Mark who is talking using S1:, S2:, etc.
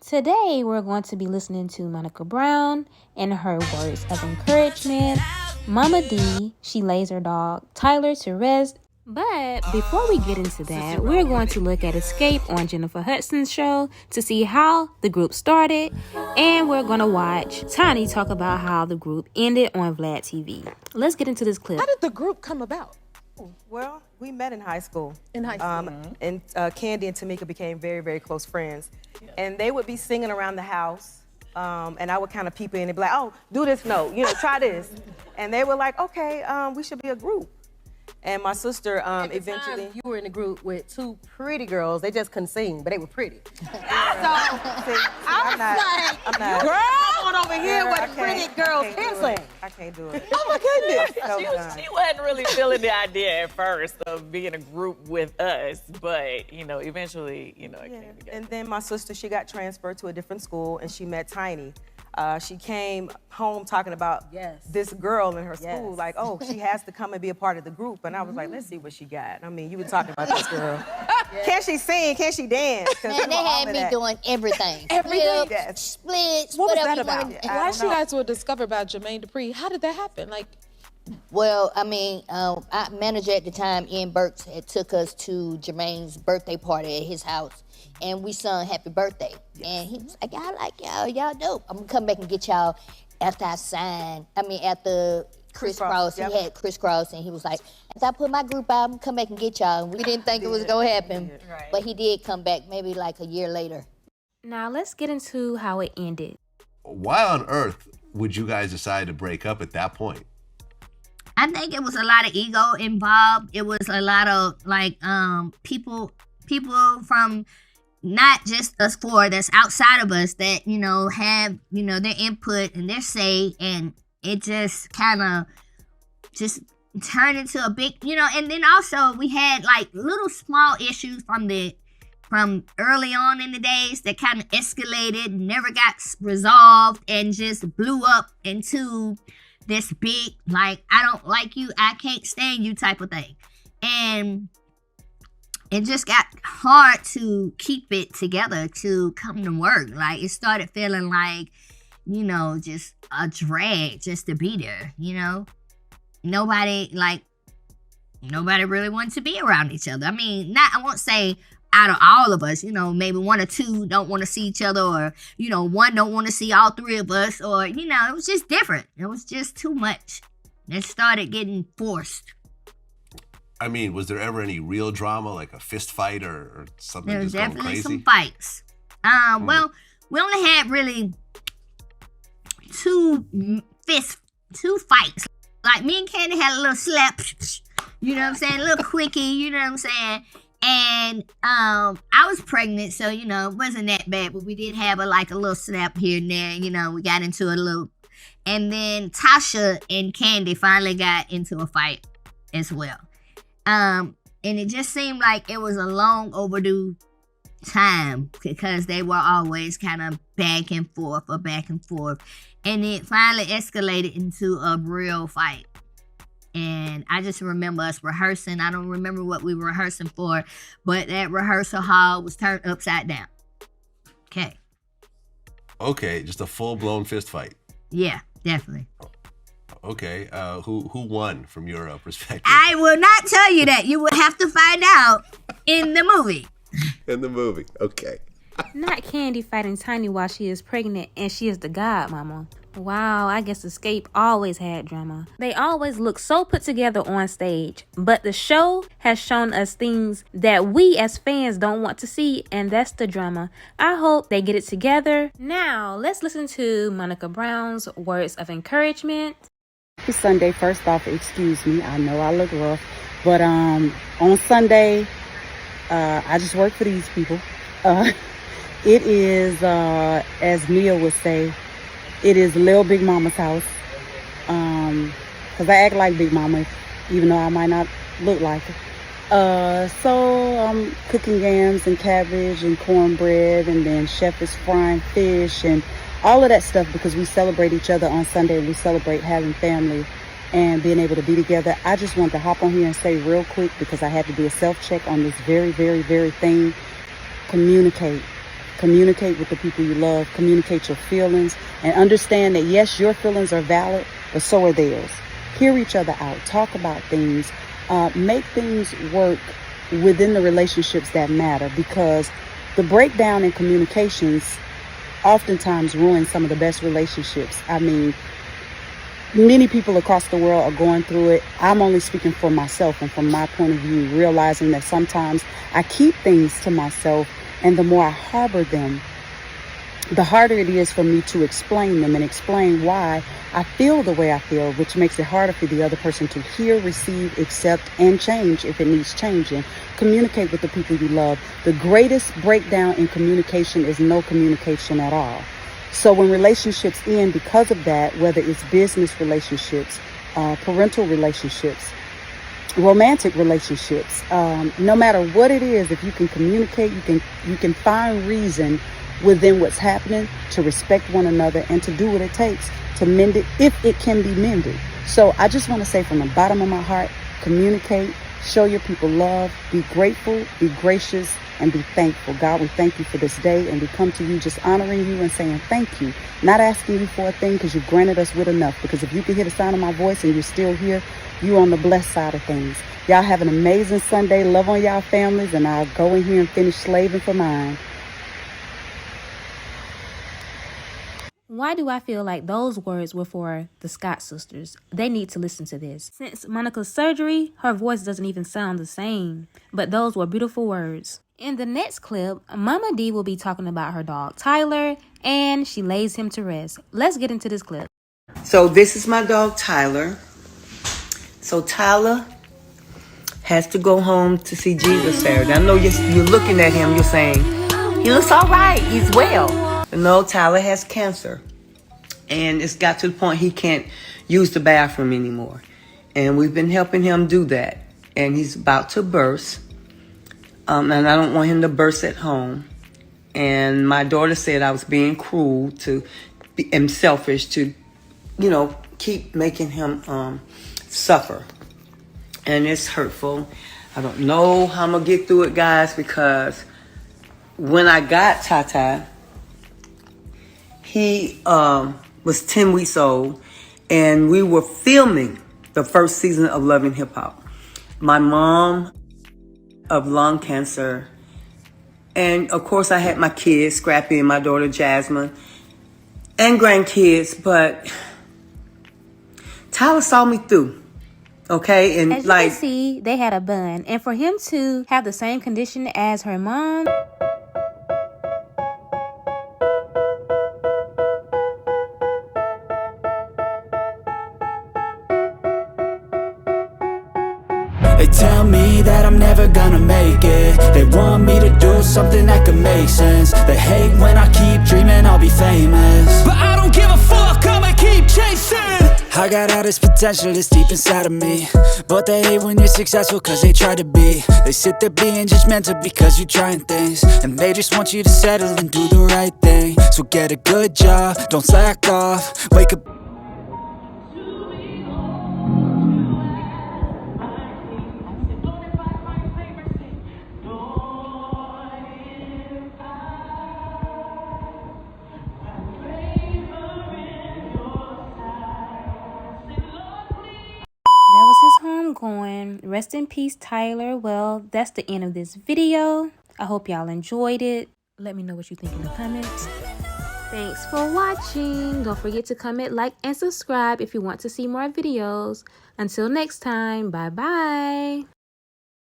S1: Today, we're going to be listening to Monica Brown and her words of encouragement. Momma Dee, she lays her dog Tyler to rest. But before we get into that, we're going to look at Xscape on Jennifer Hudson's show to see how the group started. And we're going to watch Tiny talk about how the group ended on BravoTv. Let's get into this clip.
S2: How did the group come about?
S3: Well, we met in high school.
S2: In high school.
S3: And Kandi and Tamika became very, very close friends. Yeah. And they would be singing around the house. And I would kind of peep in and be like, oh, do this note, try this. And they were like, okay, we should be a group. And my sister eventually...
S4: You were in a group with two pretty girls. They just couldn't sing, but they were pretty.
S3: I'm not.
S4: Girl, on over here with pretty girls can sing.
S3: I can't do it.
S4: Oh my goodness.
S5: She wasn't really feeling the idea at first of being a group with us, but eventually, it came together.
S3: And then my sister, she got transferred to a different school, and she met Tiny. She came home talking about this girl in her school, like, oh, she has to come and be a part of the group. And I was like, let's see what she got. I mean, you were talking about this girl. Can she sing? Can she dance?
S6: Man, they had me doing everything.
S2: Everything?
S6: Splits,
S2: what was
S6: whatever
S2: that about? Why you guys were discovered by Jermaine Dupri? How did that happen?
S6: Well, I mean, our manager at the time, Ian Burks, had took us to Jermaine's birthday party at his house. And we sung Happy Birthday. And he was like, I like y'all, y'all dope. I'm gonna come back and get y'all after I sign. After Criss Cross, he had Criss Cross, and he was like, after I put my group out, I'm gonna come back and get y'all. And we didn't think it was gonna happen, but he did come back maybe like a year later.
S1: Now let's get into how it ended.
S7: Why on earth would you guys decide to break up at that point?
S6: I think it was a lot of ego involved. It was a lot of people from not just us four that's outside of us that, have, their input and their say, and it just kind of just turned into a big, and then also we had little small issues from early on in the days that kind of escalated, never got resolved, and just blew up into this big, I don't like you, I can't stand you type of thing. And it just got hard to keep it together, to come to work. It started feeling like, just a drag just to be there, Nobody really wanted to be around each other. I mean, I won't say out of all of us, maybe one or two don't want to see each other, or, one don't want to see all three of us, or, it was just different. It was just too much. It started getting forced.
S7: I mean, was there ever any real drama, like a fist fight or something
S6: just going crazy? There was definitely some fights. Well, we only had really two fights. Me and Kandi had a little slap, you know what I'm saying? A little quickie, you know what I'm saying? And I was pregnant, so, it wasn't that bad, but we did have a little slap here and there, we got into a little. And then Tasha and Kandi finally got into a fight as well. And it just seemed like it was a long overdue time because they were always kind of back and forth. And it finally escalated into a real fight. And I just remember us rehearsing. I don't remember what we were rehearsing for, but that rehearsal hall was turned upside down.
S7: Okay, just a full-blown fist fight.
S6: Yeah, definitely.
S7: Okay, who won from your perspective?
S6: I will not tell you that. You will have to find out in the movie.
S7: In the movie, okay.
S1: Not Kandi fighting Tiny while she is pregnant and she is the godmama. Wow, I guess Xscape always had drama. They always look so put together on stage, but the show has shown us things that we as fans don't want to see, and that's the drama. I hope they get it together. Now, let's listen to Monica Brown's words of encouragement.
S8: Happy Sunday. First off, excuse me, I know I look rough, but on Sunday, I just work for these people. It is, as Mia would say, it is Lil Big Mama's house, because I act like Big Mama, even though I might not look like her. So I'm cooking yams and cabbage and cornbread, and then Chef is frying fish and all of that stuff, because we celebrate each other on Sunday. We celebrate having family and being able to be together. I just wanted to hop on here and say real quick, because I had to do a self-check on this very, very, very thing. Communicate. Communicate with the people you love. Communicate your feelings. And understand that, yes, your feelings are valid, but so are theirs. Hear each other out. Talk about things. Make things work within the relationships that matter, because the breakdown in communications oftentimes ruins some of the best relationships. I mean, many people across the world are going through it. I'm only speaking for myself and from my point of view, realizing that sometimes I keep things to myself, and the more I harbor them, the harder it is for me to explain them and explain why I feel the way I feel, which makes it harder for the other person to hear, receive, accept, and change if it needs changing. Communicate with the people you love. The greatest breakdown in communication is no communication at all. So when relationships end because of that, whether it's business relationships, parental relationships, romantic relationships, no matter what it is, if you can communicate, you can find reason within what's happening to respect one another and to do what it takes to mend it if it can be mended. So I just want to say from the bottom of my heart, communicate, show your people love, be grateful, be gracious, and be thankful. God, we thank you for this day, and we come to you just honoring you and saying thank you, not asking you for a thing, because you've granted us with enough. Because if you can hear the sound of my voice and you're still here, you're on the blessed side of things. Y'all have an amazing Sunday. Love on y'all families, and I'll go in here and finish slaving for mine.
S1: Why do I feel like those words were for the Scott sisters? They need to listen to this. Since Monica's surgery, her voice doesn't even sound the same. But those were beautiful words. In the next clip, Momma Dee will be talking about her dog Tyler, and she lays him to rest. Let's get into this clip.
S9: So this is my dog Tyler. So Tyler has to go home to see Jesus Saturday. I know you're looking at him, you're saying, he looks all right, he's well. No, Tyler has cancer. And it's got to the point he can't use the bathroom anymore. And we've been helping him do that. And he's about to burst. And I don't want him to burst at home. And my daughter said I was being cruel and selfish to, keep making him suffer. And it's hurtful. I don't know how I'm going to get through it, guys, because when I got Tata, he was 10 weeks old, and we were filming the first season of Loving Hip Hop. My mom of lung cancer, and of course I had my kids, Scrappy and my daughter Jasmine, and grandkids, but Tyler saw me through, okay? And
S1: as you can see, they had a bun, and for him to have the same condition as her mom,
S10: they tell me that I'm never gonna make it. They want me to do something that could make sense. They hate when I keep dreaming I'll be famous, but I don't give a fuck, I'ma keep chasing. I got all this potential that's deep inside of me, but they hate when you're successful cause they try to be. They sit there being judgmental because you're trying things, and they just want you to settle and do the right thing. So get a good job, don't slack off, wake up.
S1: that was his homegoing. Rest in peace, Tyler. Well, that's the end of this video. I hope y'all enjoyed it. Let me know what you think in the comments. Thanks for watching. Don't forget to comment, like, and subscribe if you want to see more videos. Until next time, bye-bye.